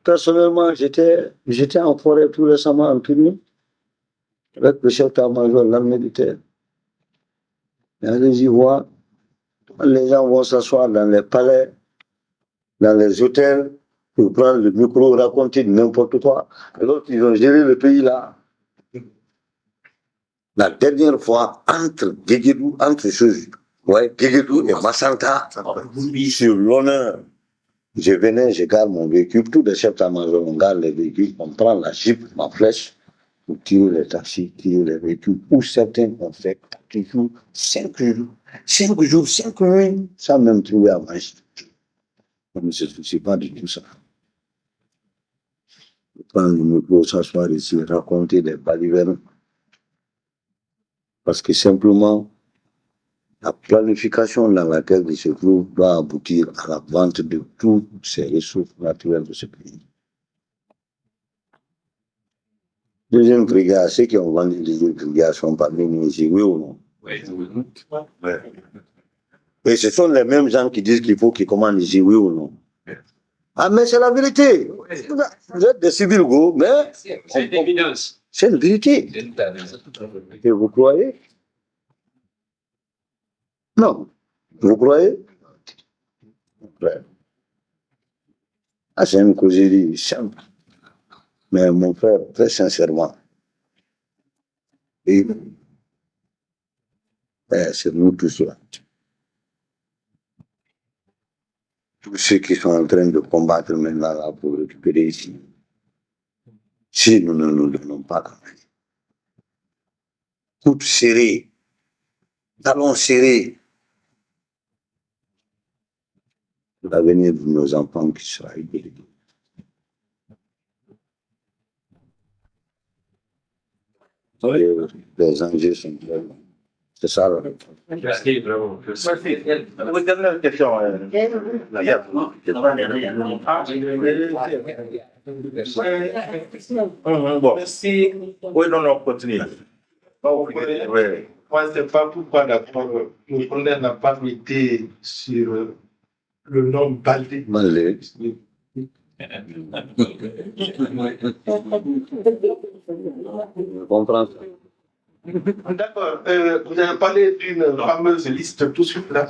Personnellement, j'étais en forêt tout récemment en tournée avec le chef d'état-major de l'armée de terre. Et allez-y voir, les gens vont s'asseoir dans les palais, dans les hôtels, pour prendre le micro, raconter n'importe quoi. Alors ils ont géré le pays là. La dernière fois, entre Guéguédou, entre choses, ouais, Guéguédou et Massanta, sur l'honneur Je venais, je garde mon véhicule, tous les chefs d'état-major, on garde les véhicules, on prend la jeep, ma flèche, on tire les taxis, tire les véhicules, ou certains ont fait 4 jours, 5 jours, 5 jours, 5 nuits, sans même trouver à manger. On ne se soucie pas de tout ça. Prendre le micro, s'asseoir ici, raconter des balivernes. Parce que simplement, la planification dans laquelle il se trouve doit aboutir à la vente de toutes ces ressources naturelles de ce pays. Deuxième brigade, ceux qui ont vendu les deuxième brigade sont parmi nous ici, oui ou non? Oui. Et ce sont les mêmes gens qui disent qu'il faut qu'ils commandent ici, oui ou non? Ah, mais c'est la vérité. Vous êtes des civils, go, mais C'est une évidence. c'est une vérité. Et vous croyez? Non. Vous croyez? Ouais. Ah, c'est une causerie simple. Mais mon frère, très sincèrement, et, c'est nous tous là. Tous ceux qui sont en train de combattre maintenant là pour récupérer ici. Si nous ne nous donnons pas la main, coudes serrés, talons serrés, l'avenir de nos enfants qui sera ébloui. Les enjeux sont très longs. C'est ça. Là. Merci, vraiment. Merci. Une dernière question. Bon. Merci. Oui, non, non, continue. Oui. Moi, c'est pas pourquoi d'accord. Le colonel n'a pas été sur le nom Baldé. Malé. Je comprends ça. D'accord. Vous avez parlé d'une fameuse liste tout sur là.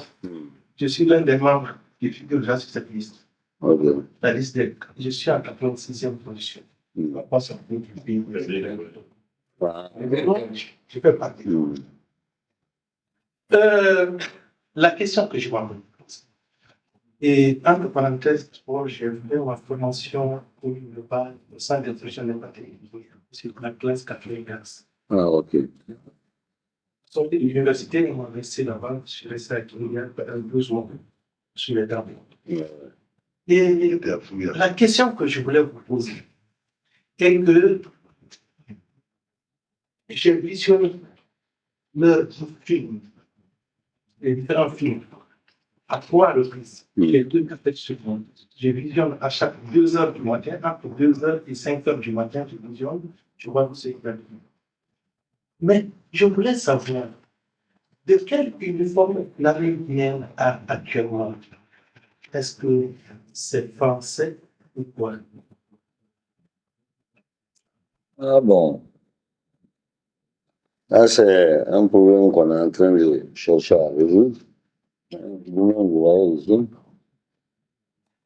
Je suis l'un des membres qui figure déjà sur cette liste. Ok. La liste des. Je suis en 86e position. Je ne vais pas sortir du pays. Je fais partie. La question que je m'en pose. Et entre parenthèses, j'ai fait ma formation pour le bas au centre d'instruction des batailles. C'est la classe 95. Ah, ok. Sorti de l'université, ils m'ont resté là-bas. Je suis resté à Kenya pendant 12 mois sur les drapeaux. Et la question que je voulais vous poser est que j'ai visionné leurs films, les différents films, à 3 reprises. Les 2 cafés secondes. Je visionne à chaque 2 heures du matin, entre 2 heures et 5 heures du matin, je visionne, je vois ce qui va venir. Mais je voulais savoir de quel uniforme l'armée guinéenne a actuellement. Est-ce que c'est français ou quoi? Ah bon. Là, c'est un problème qu'on est en train de chercher à résoudre. Vous voyez ici,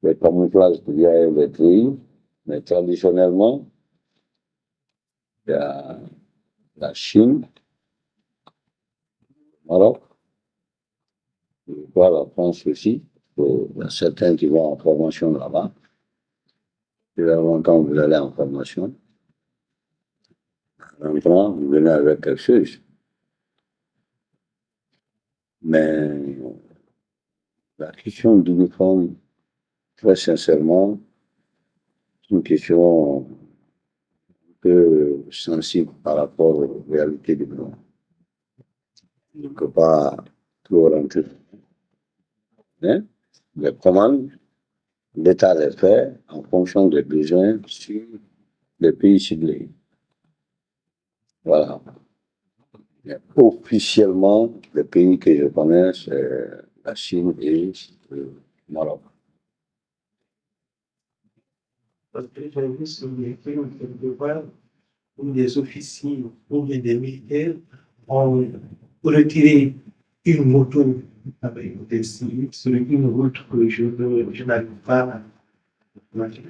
les camouflages qu'il y a les pays, mais traditionnellement, il y a la Chine, le Maroc, je crois la France aussi. Il y a certains qui vont en formation là-bas. Il y a longtemps, vous allez en formation. En rentrant, vous venez avec quelque chose. Mais la question du uniforme, très sincèrement, c'est une question un peu sensible par rapport aux réalités du monde. Je ne peux pas trop rentrer. Hein? Les commandes, l'État les fait en fonction des besoins sur les pays ciblés. Voilà. Mais officiellement, les pays que je connais, c'est la Chine et le Maroc. Parce que j'ai vu sur les films quelque part où des officiers ou bien des militaires ont retiré une moto avec des civils sur une route que je n'arrive pas à imaginer.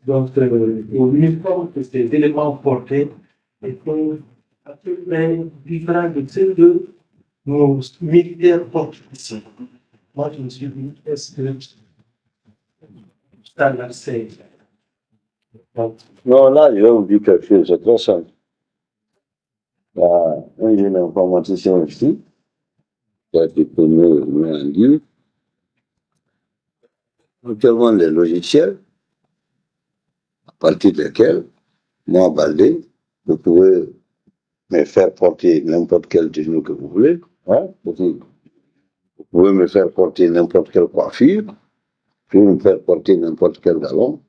Donc, l'uniforme que ces éléments portés étaient à peu près différents de ceux que nos militaires portent ici. Moi, je me suis dit, est-ce que standard c'est. Non, là, je vais vous dire quelque chose, c'est très simple. Là, un jeune informaticien ici, qui a été connu en ligne, actuellement les logiciels, à partir desquels, moi, Baldé, vous pouvez me faire porter n'importe quel tenue que vous voulez. Hein? Vous pouvez me faire porter n'importe quelle coiffure, vous pouvez me faire porter n'importe quel galon.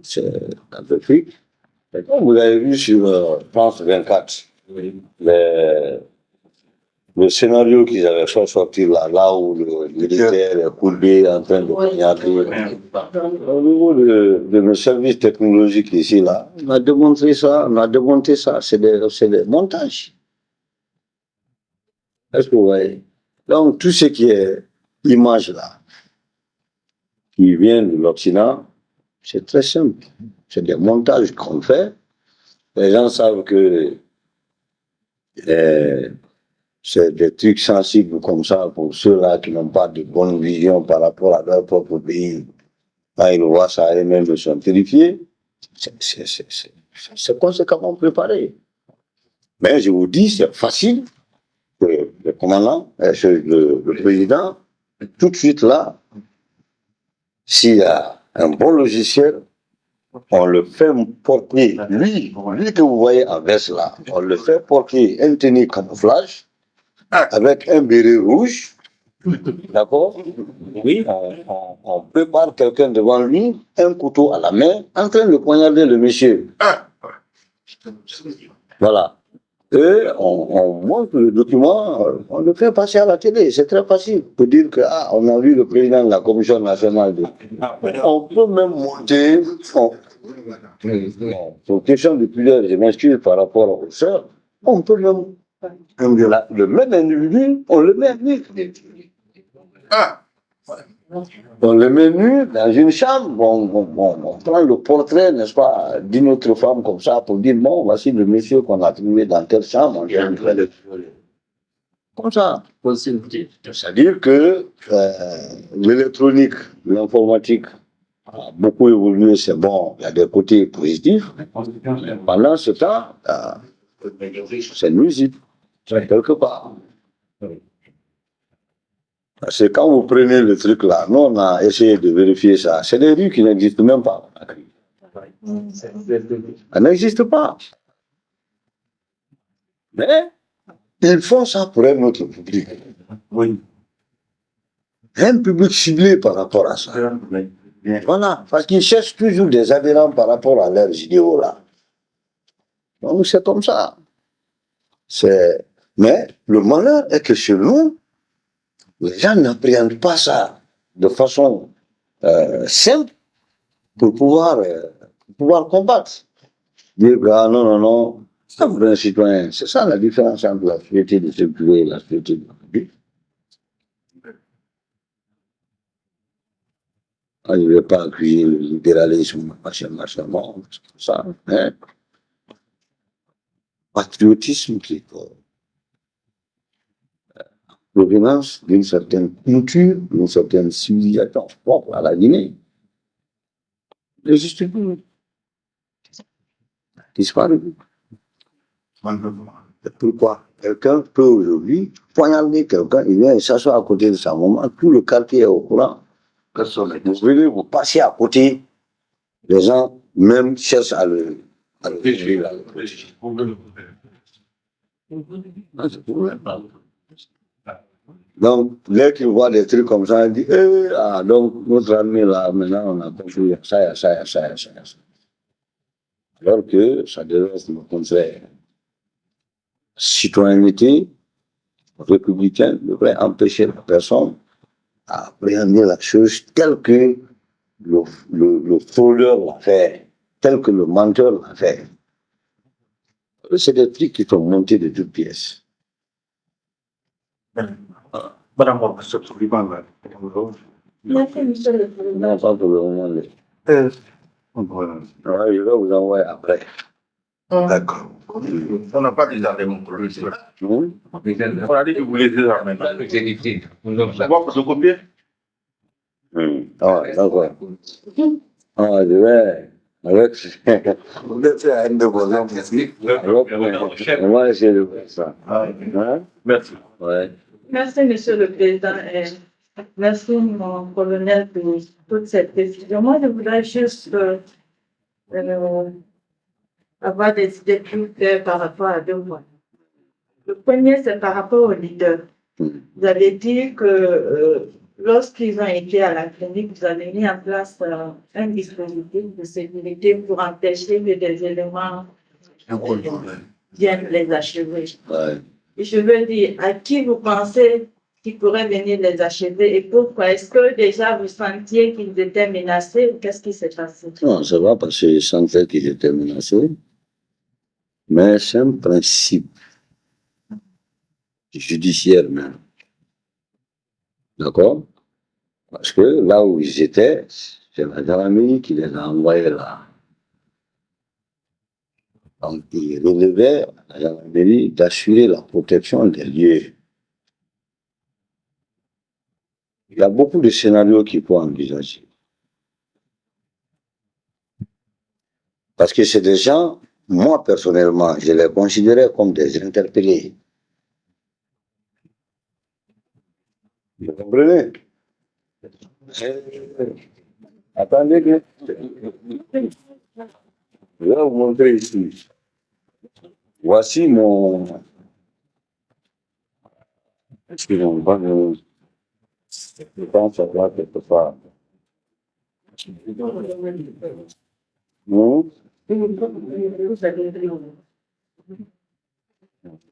C'est un peu fric. Et comme vous avez vu sur France 24, le scénario qu'ils avaient fait sortir là où le militaire est courbé en train de poignarder. Au niveau de nos services technologiques ici, là, on a démontré ça, c'est des montages. Est-ce que vous voyez? Donc, tout ce qui est image là, qui vient de l'Occident, c'est très simple. C'est des montages qu'on fait. Les gens savent que c'est des trucs sensibles comme ça pour ceux-là qui n'ont pas de bonne vision par rapport à leur propre pays. Quand ils voient ça, eux-mêmes ils sont terrifiés. C'est conséquemment préparé. Mais je vous dis, c'est facile que le commandant, le président, tout de suite là, s'il y a un bon logiciel, on le fait porter, lui que vous voyez en veste là, on le fait porter un tenue camouflage avec un béret rouge, d'accord? Oui, on prépare quelqu'un devant lui, un couteau à la main, en train de poignarder le monsieur. Voilà. Et on montre le document, on le fait passer à la télé, c'est très facile. Pour dire que, on a vu le président de la Commission nationale de... On peut même monter... Pour question de plusieurs, je m'excuse par rapport aux sœurs, on peut même... Le même individu, on le met nu. On le met nu dans une chambre, on prend le portrait, n'est-ce pas, d'une autre femme comme ça pour dire, bon, voici le monsieur qu'on a trouvé dans telle chambre. Comme ça. C'est-à-dire que l'électronique, l'informatique a beaucoup évolué, c'est bon, il y a des côtés positifs. Pendant ce temps, c'est nuisible, quelque part. Parce que quand vous prenez le truc là, nous on a essayé de vérifier ça, c'est des rues qui n'existent même pas. Elles n'existent pas. Mais ils font ça pour un autre public. Oui. Un public ciblé par rapport à ça. Voilà, parce qu'ils cherchent toujours des adhérents par rapport à leurs idéaux là. Donc c'est comme ça. Mais le malheur est que chez nous, les gens n'appréhendent pas ça de façon simple pour pouvoir combattre. Dire que non, ça vous un citoyen. C'est ça la différence entre la société de circuler et la société de public. Je ne vais pas accuser le libéralisme, machin, ça. Hein? Patriotisme plutôt. Provenance d'une certaine culture, d'une certaine civilisation propre à la Guinée. N'existe plus. Disparu. Pourquoi? Quelqu'un peut aujourd'hui poignarder quelqu'un, il vient s'asseoir à côté de sa maman, tout le quartier est au courant. Vous venez, vous passez à côté, les gens même cherchent à le Donc, dès qu'ils voient des trucs comme ça, ils disent, donc notre armée là, maintenant on a construit ça. Alors que ça devrait être le contraire. Citoyenneté républicaine devrait empêcher la personne à appréhender la chose telle que le fraudeur l'a fait, tel que le menteur l'a fait. C'est des trucs qui sont montés de toutes pièces. Madame, on se souvient pas. Non, pas pour le moment. Je vais vous envoyer après. D'accord. On n'a pas déjà démontré. On a dit que vous voulez déjà maintenant. On va photocopier. Ah, d'accord. Ah, je vais. Avec. Vous êtes à un de vos hommes ici. On va essayer de faire ça. Hein? Merci. Ouais. Merci, Monsieur le Président, et merci, mon colonel, pour toutes ces précisions. Moi, je voudrais juste avoir des idées plus claires par rapport à deux points. Le premier, c'est par rapport aux leaders. Vous avez dit que lorsqu'ils ont été à la clinique, vous avez mis en place un dispositif de sécurité pour empêcher que des éléments viennent les achever. Ouais. Et je veux dire, à qui vous pensez qui pourrait venir les achever et pourquoi? Est-ce que déjà vous sentiez qu'ils étaient menacés ou qu'est-ce qui s'est passé? Non, ça va parce que je sentais qu'ils étaient menacés. Mais c'est un principe judiciaire même. D'accord? Parce que là où ils étaient, c'est la gendarmerie qui les a envoyés là. Donc, ils relevaient à la gendarmerie d'assurer la protection des lieux. Il y a beaucoup de scénarios qu'il faut envisager. Parce que c'est des gens, moi personnellement, je les considérais comme des interpellés. Vous comprenez? Attendez que je vais vous montrer ici. Voici mon. Excusez-moi, je pense que ça doit quelque part. Non?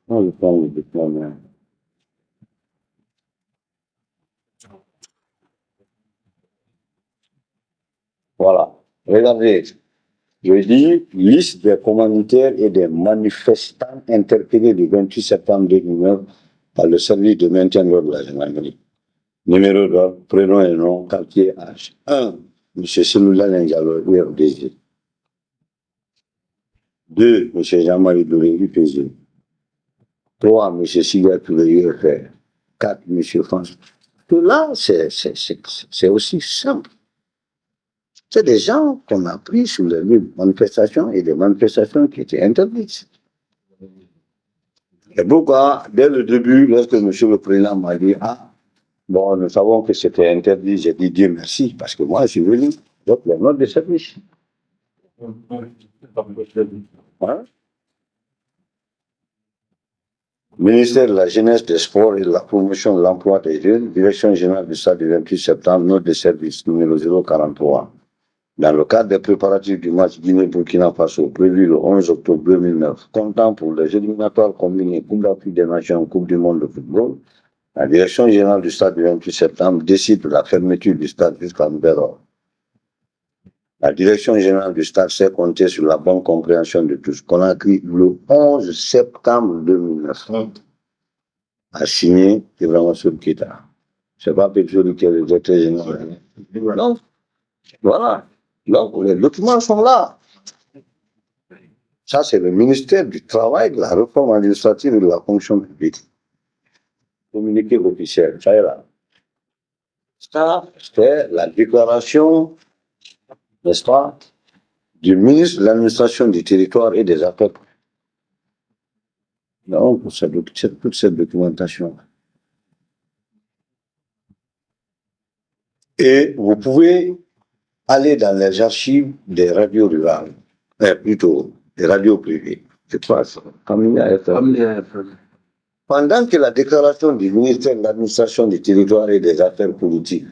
Non, je prends le diplôme. Voilà. Regardez. Je dis liste des commanditaires et des manifestants interpellés le 28 septembre 2009 par le service de maintien de l'ordre de la gendarmerie. Numéro d'ordre, prénom et nom, quartier H. 1. M. Seloula Lengalo, URDG. 2. M. Jean-Marie Douré, UPG. 3. M. Siga Touré, UFR. 4. M. François. Tout là, c'est aussi simple. C'est des gens qu'on a pris sur les lieux de manifestation et des manifestations qui étaient interdites. Et pourquoi, dès le début, lorsque M. le Président m'a dit, ah, bon, nous savons que c'était interdit, j'ai dit Dieu merci, parce que moi, je suis venu, donc les notes de service. Hein? Ministère de la Jeunesse, des Sports et de la Promotion de l'Emploi des Jeunes, Direction Générale du Stade du 28 septembre, note de service numéro 043. Dans le cadre des préparatifs du match Guinée-Burkina Faso prévu le 11 octobre 2009, comptant pour les éliminatoires combinés Coupe d'Afrique des Nations, Coupe du Monde de football, la Direction Générale du Stade du 28 septembre décide de la fermeture du stade jusqu'à nouvel ordre. La Direction Générale du Stade s'est comptée sur la bonne compréhension de tous. Conakry, le 11 septembre 2009, a signé Ibrahima Keïta. C'est pas Pétrole qui est le directeur général. Donc, voilà. Donc, les documents sont là. Ça, c'est le ministère du Travail, de la Réforme administrative et de la fonction publique. Communiqué officiel, ça est là. Ça, c'est la déclaration, n'est-ce pas, du ministre de l'administration du territoire et des affaires. Donc, toute cette documentation. Et vous pouvez aller dans les archives des radios rurales, plutôt des radios privées. Je crois ça. Pendant que la déclaration du ministère de l'administration du territoire et des affaires politiques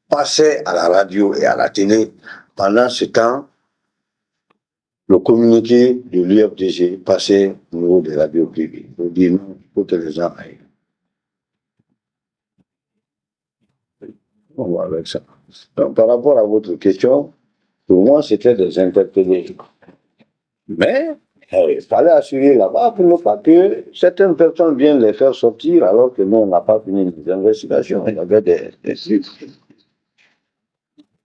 passait à la radio et à la télé, pendant ce temps, le communiqué de l'UFDG passait au niveau des radios privées. On dit non, il faut que les gens aillent. On va avec ça. Donc, par rapport à votre question, pour moi, c'était des interpellés. Mais il fallait assurer là-bas pour ne pas que certaines personnes viennent les faire sortir alors que nous, on n'a pas fini les investigations. Il y avait des trucs.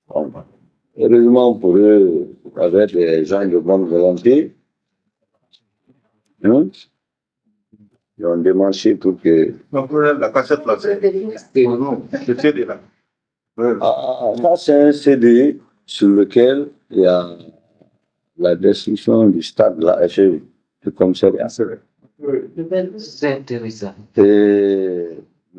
Bon, heureusement pour eux, avec des gens de bonne volonté, hein, ils ont démanché pour que. Donc, la cassette là, c'est. Non, c'était là. Ça, c'est un CD sur lequel il y a la destruction du stade de la HEV, du commissariat. C'est intéressant. Et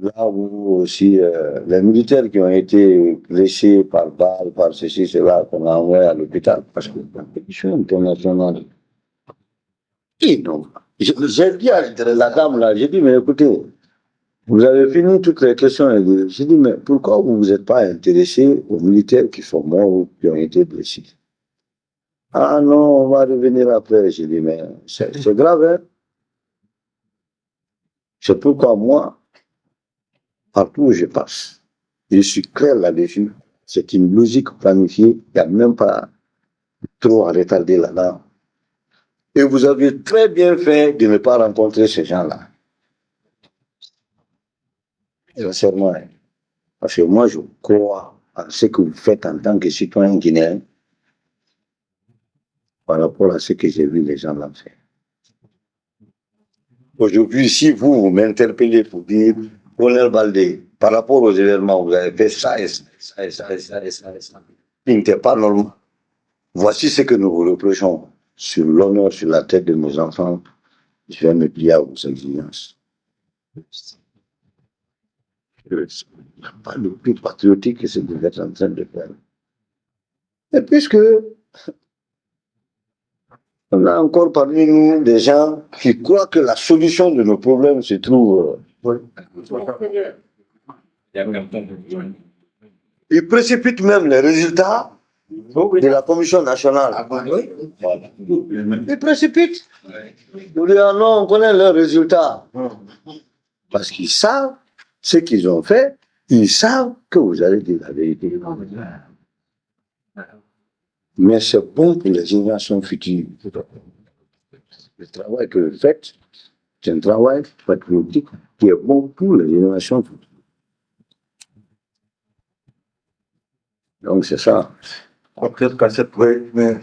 là où aussi les militaires qui ont été blessés par balle, par ceci, cela, qu'on a envoyé à l'hôpital, parce que la compétition internationale, non. J'ai dit à la dame là, j'ai dit, mais écoutez, vous avez fini toutes les questions. J'ai dit, mais pourquoi vous ne vous êtes pas intéressé aux militaires qui sont morts ou qui ont été blessés? Ah non, on va revenir après. J'ai dit, mais c'est grave, hein? C'est pourquoi moi, partout où je passe, je suis clair là-dessus. C'est une logique planifiée. Il n'y a même pas trop à retarder là-dedans. Et vous avez très bien fait de ne pas rencontrer ces gens-là. Sincèrement. Parce que moi, je crois à ce que vous faites en tant que citoyen guinéen par rapport à ce que j'ai vu les gens là faire. Aujourd'hui, si vous m'interpellez pour dire, Colonel Baldé, par rapport aux événements, vous avez fait ça et ça et ça et ça et ça et ça. Il n'était pas normal. Voici ce que nous vous reprochons sur l'honneur, sur la tête de nos enfants. Je vais me plier à vos exigences. Il n'y a pas le plus patriotique que ce que vous êtes en train de faire. Et puisque on a encore parmi nous des gens qui croient que la solution de nos problèmes se trouve. Ils précipitent même les résultats de la Commission nationale. Ils précipitent. Nous disons, non, on connaît leurs résultats. Parce qu'ils savent ce qu'ils ont fait, ils savent que vous allez dire la vérité. Mais c'est bon pour les générations futures. Le travail que vous faites, c'est un travail patriotique qui est bon pour les générations futures. Donc c'est ça. Peut-être qu'à cette mais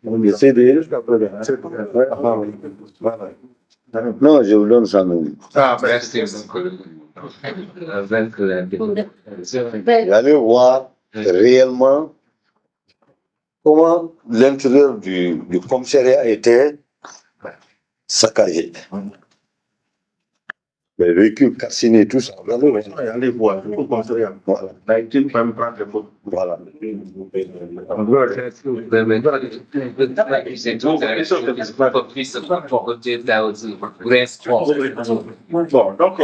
on essaie de... Non, je vous donne ça même. Merci beaucoup. Allez voir réellement comment l'intérieur du commissariat était saccagé. Les véhicules calcinés, tout ça. allez voir, il faut commissariat. Voilà. On a été quand même prendre les photos. Voilà. Bon, donc,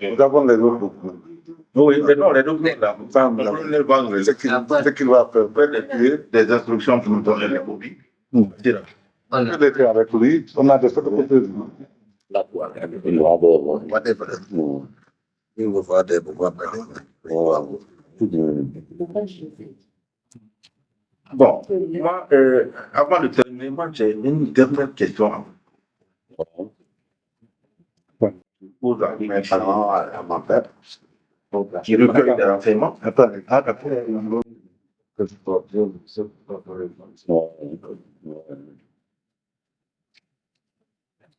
Nous avons les autres. oui, mais non, les documents là, le colonel Bang, ce qu'il va faire, des instructions pour nous donner les copies. On était avec lui, on a des photocopies. Whatever. Il va faire des pouvoirs. Bon, moi, avant de terminer, moi, j'ai une dernière question à vous. Je pose à mes parents, à ma père, qui recueille des renseignements.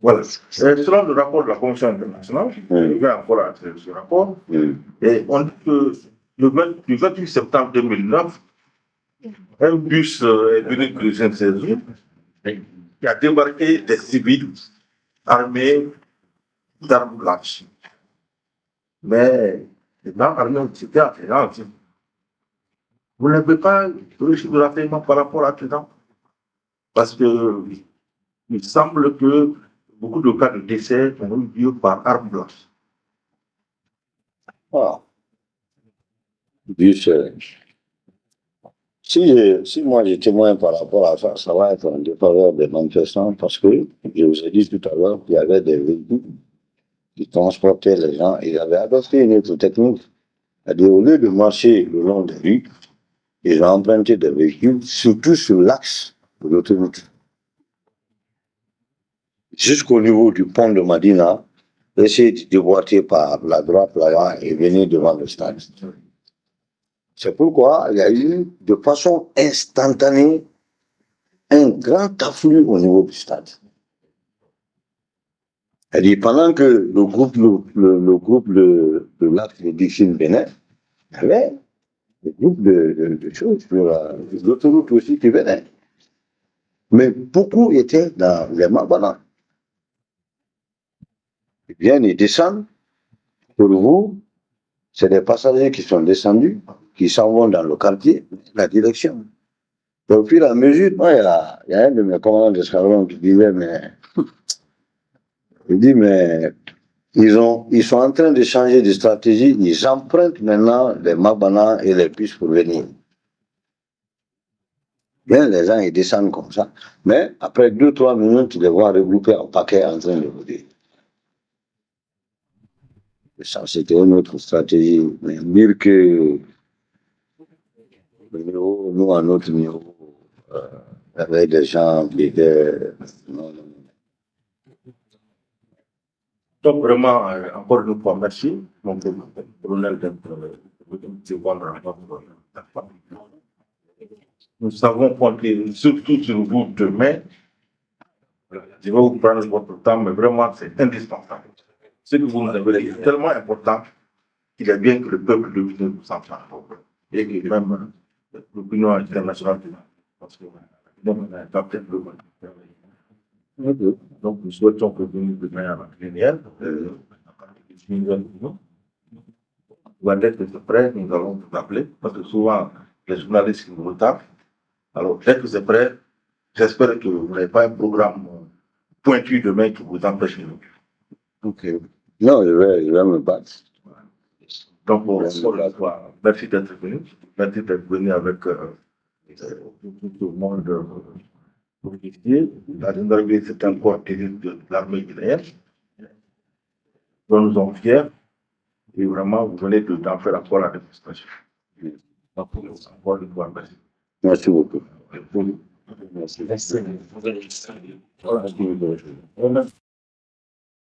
Voilà. Selon le rapport de la Commission internationale, je vais encore à ce rapport, et on dit que le 28 septembre 2009, un bus est venu de Saint-Césaire qui a débarqué des civils armés d'armes blanches. Mais les gens armés ont été attirants. Vous n'avez pas reçu de renseignement par rapport à ces gens? Parce que il semble que beaucoup de cas de décès ont eu lieu par armes blanches. Ah. Si moi je témoigne par rapport à ça, ça va être en défaveur des manifestants parce que, je vous ai dit tout à l'heure qu'il y avait des véhicules qui transportaient les gens. Ils avaient adopté une autre technique. C'est-à-dire, au lieu de marcher le long des rues, ils ont emprunté des véhicules, surtout sur l'axe de l'autoroute. Jusqu'au niveau du pont de Madina, essayer de déboîter par la droite là et venir devant le stade. C'est pourquoi il y a eu de façon instantanée un grand afflux au niveau du stade. Elle dit, pendant que le groupe de l'acte de Dixine Bénin, il y avait des groupes de choses sur l'autoroute aussi qui venaient. Mais beaucoup étaient dans les Mabana. Ils viennent, ils descendent. Pour vous, c'est des passagers qui sont descendus, qui s'en vont dans le quartier, la direction. Et au fur et à mesure, moi, il y a un de mes commandants d'escadron qui disait, mais ils sont en train de changer de stratégie, ils empruntent maintenant les Mabana et les bus pour venir. Bien, les gens, ils descendent comme ça. Mais après 2-3 minutes, tu les vois regroupés en paquet en train de voler. Ça, c'était une autre stratégie. Mais dire que nous, à notre niveau, avec des gens qui étaient. Non. Donc, vraiment, encore une fois, merci, mon colonel Nous savons compter surtout sur vous demain. Je vais vous prendre votre temps, mais vraiment, c'est indispensable. Ce que vous nous avez dit est tellement important qu'il est bien que le peuple de Guinée nous en parle. Et que même l'opinion internationale, parce que donc, on a peut-être le monde. Donc, nous souhaitons que vous nous demain à la plénière. Dès que c'est prêt, nous allons vous appeler, parce que souvent, les journalistes nous retardent. Alors, dès que c'est prêt, j'espère que vous n'avez pas un programme pointu demain qui vous empêche de nous. Ok. Non, je vais me battre. Donc, merci d'être venu. Merci d'être venu avec tout le monde ici. La gendarmerie, c'est un corps de l'armée guinéenne, dont nous sommes fiers. Et vraiment, vous venez d'en faire encore la démonstration. Encore une fois, merci. Merci beaucoup. Merci.